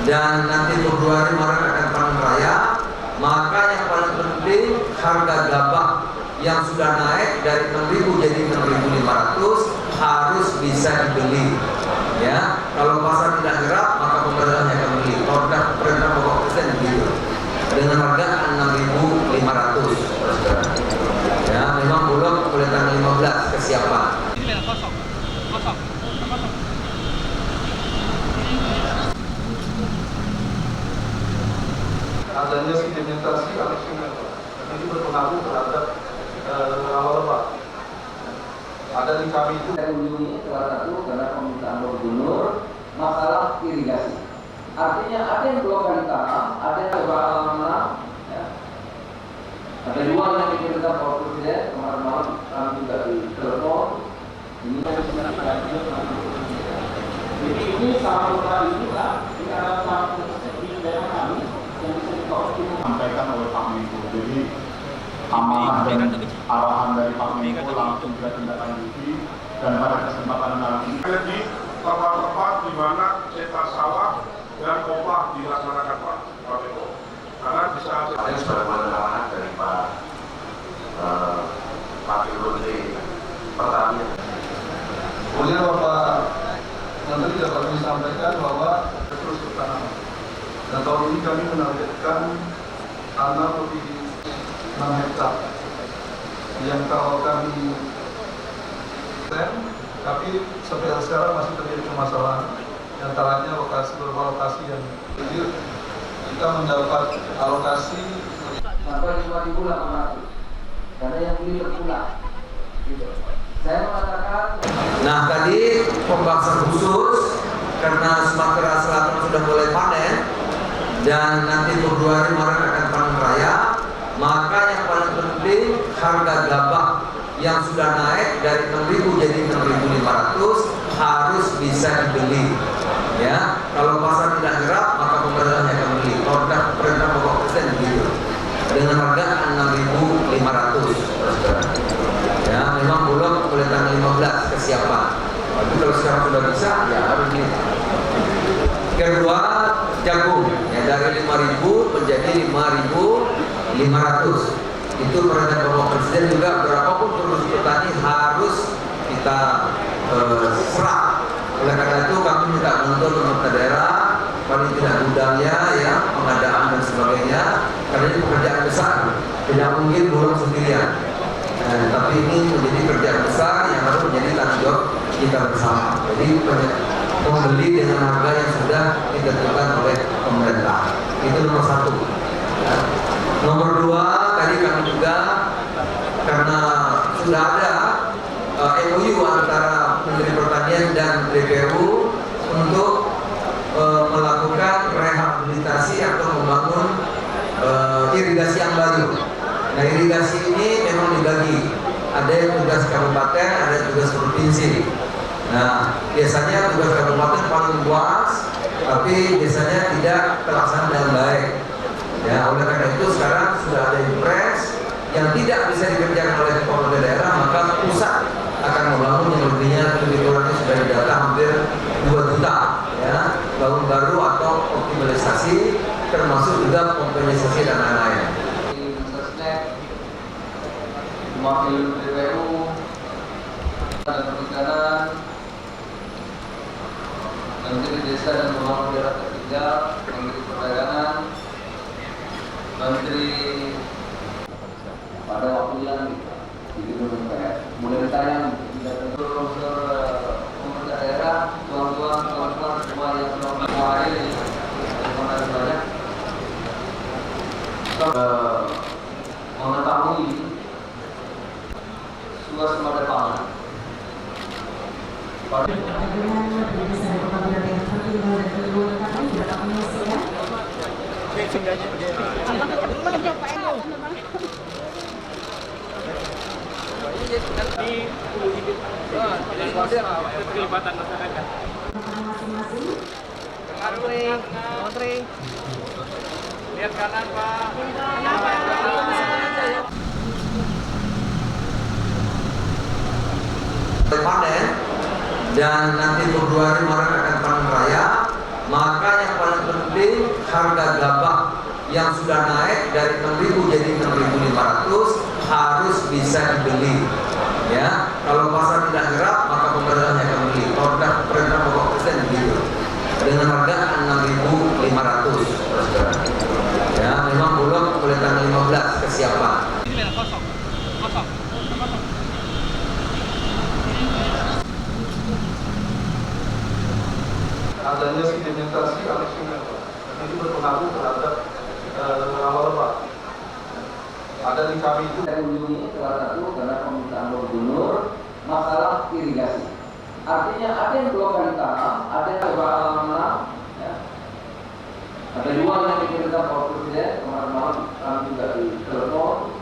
dan nanti Februari Maret akan panen raya, maka yang paling penting harga gabah yang sudah naik dari 6.000 jadi 6.500 harus bisa dibeli. Ya, kalau pasar tidak gerak maka pemerintahnya akan beli. Order perintah Bapak Presiden begitu. Dengan harga 6.500. Ya, memang belum mulai tanggal 15 kesiapan. Adanya sedimentasi atau sungai ini berpengaruh terhadap rawa lebah. Ada di kami itu saya kunjungi salah satu karena permintaan Gubernur masalah irigasi. Artinya ada yang 2 kali tanam, ada yang coba alam-alam. Ya. Ada 2 yang diperintah Bapak Presiden kemarin malam kami juga di telepon. Ini jadi ini sama ini lah di arah di daerah kami yang bisa disampaikan oleh Pak Menko. Jadi amanah dan arahan dari Pak Menko langsung kita tindak lanjuti dan pada kesempatan nanti di tempat-tempat di mana cetak sawah dan kopah dilaksanakan Pak Menko. Karena bisa ada sebagaimana arahan dari Pak Menteri Pertanian. kemudian Bapak Menteri dapat kami sampaikan bahwa terus bertanam. Dan tahun ini kami menargetkan tanam lebih 6 hektar yang kalau kami tapi sampai sekarang masih terjadi permasalahan antaranya beberapa lokasi yang kecil. Kita mendapat alokasi sampai 5.800 karena yang beli berpulang gitu. Saya mengatakan Nah, tadi pembahasan khusus karena Sumatera Selatan sudah mulai panen dan nanti Februari Maret akan panen raya, maka yang paling penting harga gabah yang sudah naik dari 6.000 jadi 6.500 harus bisa dibeli. Ya, kalau pasar tidak gerak maka pemerintahnya akan beli. Order perintah Bapak Presiden begitu. Dengan harga 6.500. Ya, memang belum mulai tanggal 15 kesiapan. Tapi kalau sekarang sudah bisa, ya harus beli. Kedua, jagung ya dari 5.000 menjadi 5.500. Itu perintah Bapak Presiden juga berapapun produksi petani harus kita serap. Oleh karena itu kami minta bantuan pemerintah daerah, paling tidak gudangnya, ya, pengadaan dan sebagainya. Karena ini pekerjaan besar, tidak mungkin borong sendirian. Tapi ini menjadi kerjaan besar yang harus menjadi tanggung jawab kita bersama. Jadi membeli dengan harga yang sudah ditentukan oleh pemerintah. Itu nomor 1. Ya. Nomor 2, tadi kami juga karena sudah ada MOU antara Menteri Pertanian dan DPU untuk melakukan rehabilitasi atau membangun irigasi yang baru. Nah, irigasi ini memang dibagi. Ada yang tugas kabupaten, ada yang tugas provinsi. Nah, biasanya tugas kabupaten paling luas, tapi biasanya tidak terlaksana dengan baik. Ya, oleh karena itu sekarang sudah ada impres yang tidak bisa dikerjakan oleh pemerintah daerah, maka pusat akan membangun yang lebih kurangnya sudah didata hampir 2 juta, ya, bangun baru atau optimalisasi, termasuk juga kompensasi dan lain-lain. Wakil DPU dan Perikanan, Menteri Desa dan Pembangunan Daerah Tertinggal, Menteri Perdagangan, Menteri pada waktu yang di gedung MPR mulai tayang pemerintah daerah, tuan-tuan semua yang sudah menguasai terima kasih banyak mengetahui suasana pangan. Keterlibatan masyarakat. Menteri. Lihat kanan, Pak. Panen dan nanti Februari Maret akan panen raya, maka yang paling penting harga gabah yang sudah naik dari 6.000 jadi 6.500 harus bisa dibeli. Ya, kalau pasar tidak gerak maka pemerintah akan beli. Order perintah Bapak Presiden begitu dengan harga 6.500. Ya, memang Bulog mulai tanggal 15 kesiapan. Kosong. Adanya sedimentasi kali sungai, ini berpengaruh terhadap rawa lebah. Ada di kami itu. Saya kunjungi salah satu karena permintaan Bapak Gubernur masalah irigasi. Artinya ada yang 2 kali tanam, ada yang coba alam-alam, ya. Ada 2 yang diperintah Bapak Presiden kemarin malam kami juga di telepon.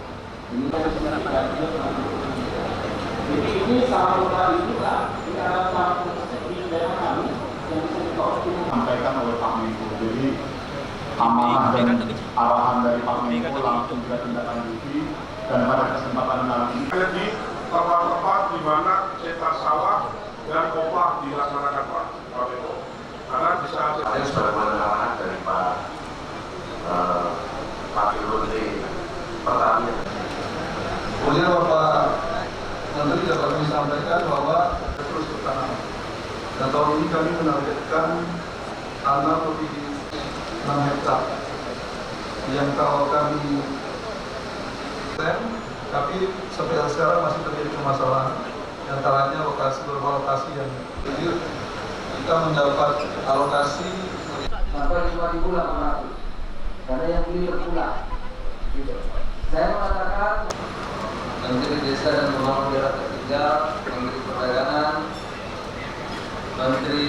Ini jadi ini sama lokal ini Pak, ini ada satu di daerah kami yang bisa Sampaikan oleh Pak Menko. Jadi amanah dan arahan dari Pak Menko langsung kita tindak lanjuti dan pada kesempatan nanti Ada di tempat-tempat di mana cetak sawah dan kopah dilaksanakan Pak Menko. Karena bisa Ada sebagaimana arahan dari Pak Menteri Pertanian. Kemudian Bapak Menteri dapat kami sampaikan bahwa terus bertanam. Dan tahun ini kami menargetkan tanam lebih 6 hektar yang kalau kami tapi sampai sekarang masih terjadi permasalahan. Di antaranya beberapa lokasi yang kecil kita mendapat alokasi sampai 5.800 karena yang beli berpulang. Gitu. Saya mengatakan Menteri Desa dan Pembangunan Daerah Tertinggal, Menteri Perdagangan, Menteri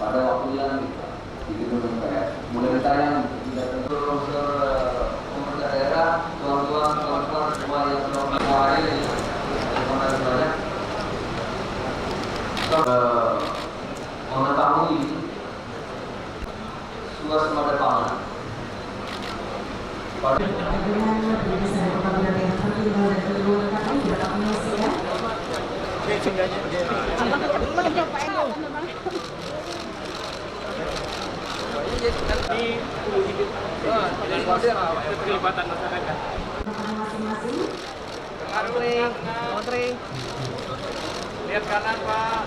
pada waktu yang di gedung MPR mulai ditayang tidak terus pemerintah daerah, tuan-tuan semua yang sudah mengawali terima banyak mengetahui suasana pangan. Keterlibatan masyarakat. Menteri. Lihat kanan Pak.